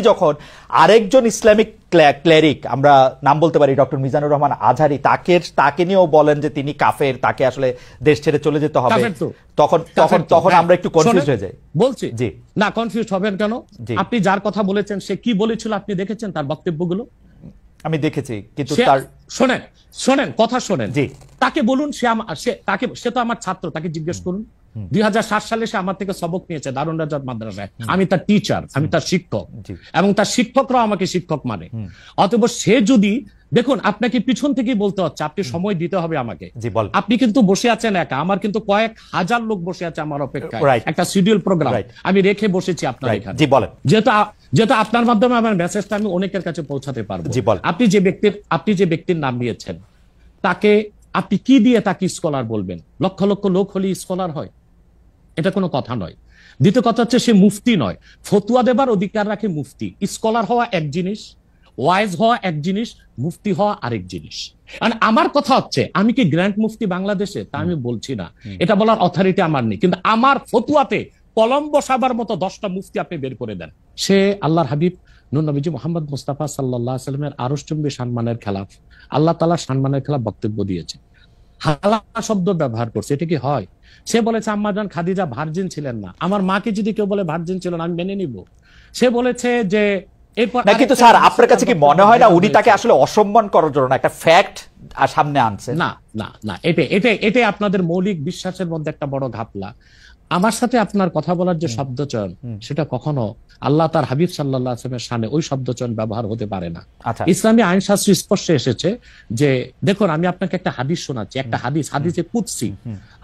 যখন আরেকজন Islamic cleric, আমরা নাম বলতে পারি ডক্টর মিজানুর রহমান আজহারি, তাকে নিয়েও বলেন যে তিনি কাফের, তাকে আসলে দেশ ছেড়ে চলে যেতে হবে, তখন আমরা একটু কনফিউজ হয়ে যাই। বলছি জি না, কনফিউজ হবেন কেন? আপনি যার কথা বলেছেন সে কি বলেছিল আপনি দেখেছেন তার বক্তব্যগুলো? আমি দেখেছি, কিন্তু শোনেন কথা শোনেন। জি, তাকে বলুন, সে তো আমার ছাত্র, তাকে জিজ্ঞেস করুন। 2007 সালে সে আমার থেকে সবক নিয়েছে দারুন রাজাত মাদ্রাসায়। আমি তার টিচার, আমি তার শিক্ষক, এবং তার শিক্ষকরাও আমাকে শিক্ষক মানে। অতএব সে যদি, দেখুন আপনাকে পিছন থেকেই বলতে হচ্ছে, আপনি সময় দিতে হবে আমাকে। আপনি কিন্তু বসে আছেন একা, আমার কিন্তু কয়েক হাজার লোক বসে আছে আমার অপেক্ষায়, একটা শিডিউল প্রোগ্রাম আমি রেখে বসেছি আপনার এখানে। যেহেতু আপনার মাধ্যমে আমার মেসেজটা আমি অনেকের কাছে পৌঁছাতে পারবো। আপনি যে ব্যক্তির নাম নিয়েছেন, তাকে আপনি কি দিয়ে তাকে স্কলার বলবেন? লক্ষ লক্ষ লোক হলে স্কলার হয়? এটা কোনো কথা নয়। দ্বিতীয় কথা হচ্ছে সে মুফতি নয়, ফতুয়া দেবার অধিকার রাখে মুফতি। স্কলার হওয়া এক জিনিস, ওয়াইজ হওয়া এক জিনিস, মুফতি হওয়া আরেক জিনিস। আমার কথা হচ্ছে, আমি কি গ্র্যান্ড মুফতি বাংলাদেশে? তা আমি বলছি না, এটা বলার অথরিটি আমার নেই, কিন্তু আমার ফতুয়াতে কলম বসাবার মতো 10টা মুফতি আপনি বের করে দেন। সে আল্লাহর হাবিব নূর নবীজি মুহাম্মদ মুস্তাফা সাল্লাল্লাহু আলাইহি ওয়াসাল্লামের আরশচুম্বী সম্মানের খেলাফ, আল্লাহ তাআলা সম্মানের খেলাফ বক্তব্য দিয়েছে, হালাল শব্দ ব্যবহার করছে। এটা কি হয়? সে বলেছে আম্মা জান খাদিজা ভার্জিন ছিলেন না। আমার মাকে যদি কেউ বলে ভার্জিন ছিল না, আমি মেনে নিব। সে বলেছে যে কিন্তু স্যার, আপনার কাছে কি মনে হয় না উনি তাকে আসলে অসম্মান করার জন্য একটা ফ্যাক্ট সামনে আনছে? না না না, এটা আপনাদের মৌলিক বিশ্বাসের মধ্যে একটা বড় ঘাপলা। আমার সাথে আপনার কথা বলার যে শব্দচয়ন, সেটা কখনো আল্লাহ তার হাবিব সাল্লাল্লাহু আলাইহি ওয়াসাল্লামের শানে ওই শব্দচয়ন ব্যবহার হতে পারে না। ইসলামী আইন শাস্ত্র স্পষ্ট এসেছে যে, দেখুন আমি আপনাকে একটা হাদিস শোনাচ্ছি, একটা হাদিসে কুদসি।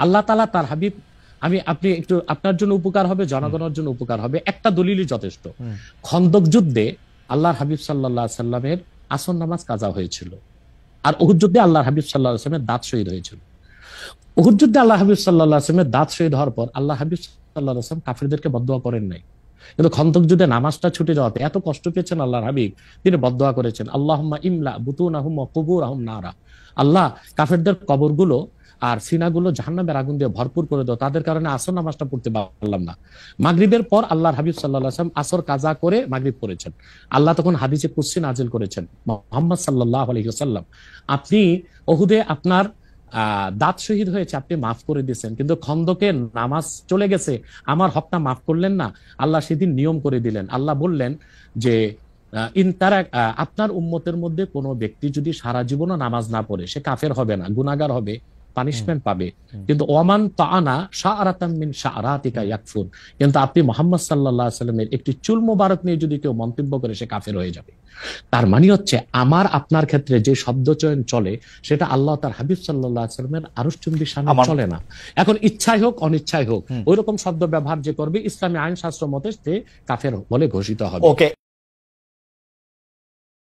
আল্লাহ তাআলা তার হাবিব, আপনি একটু, আপনার জন্য উপকার হবে, জনগণের জন্য উপকার হবে, একটা দলিলই যথেষ্ট। খন্দক যুদ্ধে আল্লাহর হাবিব সাল্লাল্লাহু আলাইহি ওয়াসাল্লামের আসর নামাজ কাজা হয়েছিল, আর উহুদ যুদ্ধে আল্লাহর হাবিব সাল্লাল্লাহু আলাইহি ওয়াসাল্লামের দাঁত শহীদ হয়েছিল। উহুদ যুদ্ধে আল্লাহ হাবিব সাল্লাল্লাহু আলাইহি ওয়াসাল্লামের দাঁত শহীদ হওয়ার পর আল্লাহ হাবিব সাল্লাল্লাহু আলাইহি ওয়াসাল্লাম কাফিরদেরকে বদদুয়া করেন নাই, কিন্তু খন্দক যুদ্ধে নামাজটা ছুটে যাওয়াতে এত কষ্ট পেয়েছেন আল্লাহর হাবিব, তিনি বদদুয়া করেছেন, আল্লাহুম্মা ইমলা বুতুনাহুম ওয়া কুবুরহুম নারা। আল্লাহ কাফেরদের কবরগুলো আর সিনাগুলো জাহান্নামের আগুন দিয়ে ভরপুর করে দাও, তাদের কারণে আসর নামাজটা পড়তে পারলাম না। মাগরিবের পর আল্লাহর হাবিব সাল্লাল্লাহু আলাইহি ওয়াসাল্লাম আসর কাজা করে মাগরিব পড়েছেন। আল্লাহ তখন হাদিসে কুদসি নাজিল করেছেন, মুহাম্মদ সাল্লাল্লাহু আলাইহি ওয়াসাল্লাম, আপনি উহুদে আপনার দাঁত শহীদ হয়েছে, আপনি মাফ করে দিয়েছেন, কিন্তু খন্দকে নামাজ চলে গেছে, আমার হকটা মাফ করলেন না। আল্লাহ সেদিন নিয়ম করে দিলেন, আল্লাহ বললেন যে আপনার উম্মতের মধ্যে কোনো ব্যক্তি যদি সারা জীবনও নামাজ না পড়ে, সে কাফের হবে না, গুনাহগার হবে, পানিশমেন্ট পাবে, কিন্তু ওয়ামান তাআনা শাআরাতাম মিন শাআরাতিকা ইয়াকফুর, কিন্তু আপনি মুহাম্মদ সাল্লাল্লাহু আলাইহি ওয়াসাল্লামের একটি চুল মোবারক নিয়ে যদি কেউ মন্তব্য করে, সে কাফের হয়ে যাবে। তার মানে হচ্ছে, আমার আপনার ক্ষেত্রে যে শব্দচয়ন চলে, সেটা আল্লাহ তার হাবিব সাল্লাল্লাহু আলাইহি ওয়াসাল্লামের আরশচুম্বী শানে চলে না। এখন ইচ্ছাই হোক অনিচ্ছাই হোক, ওইরকম শব্দ ব্যবহার যে করবে, ইসলামী আইন শাস্ত্র মতে সে কাফের বলে ঘোষিত হবে।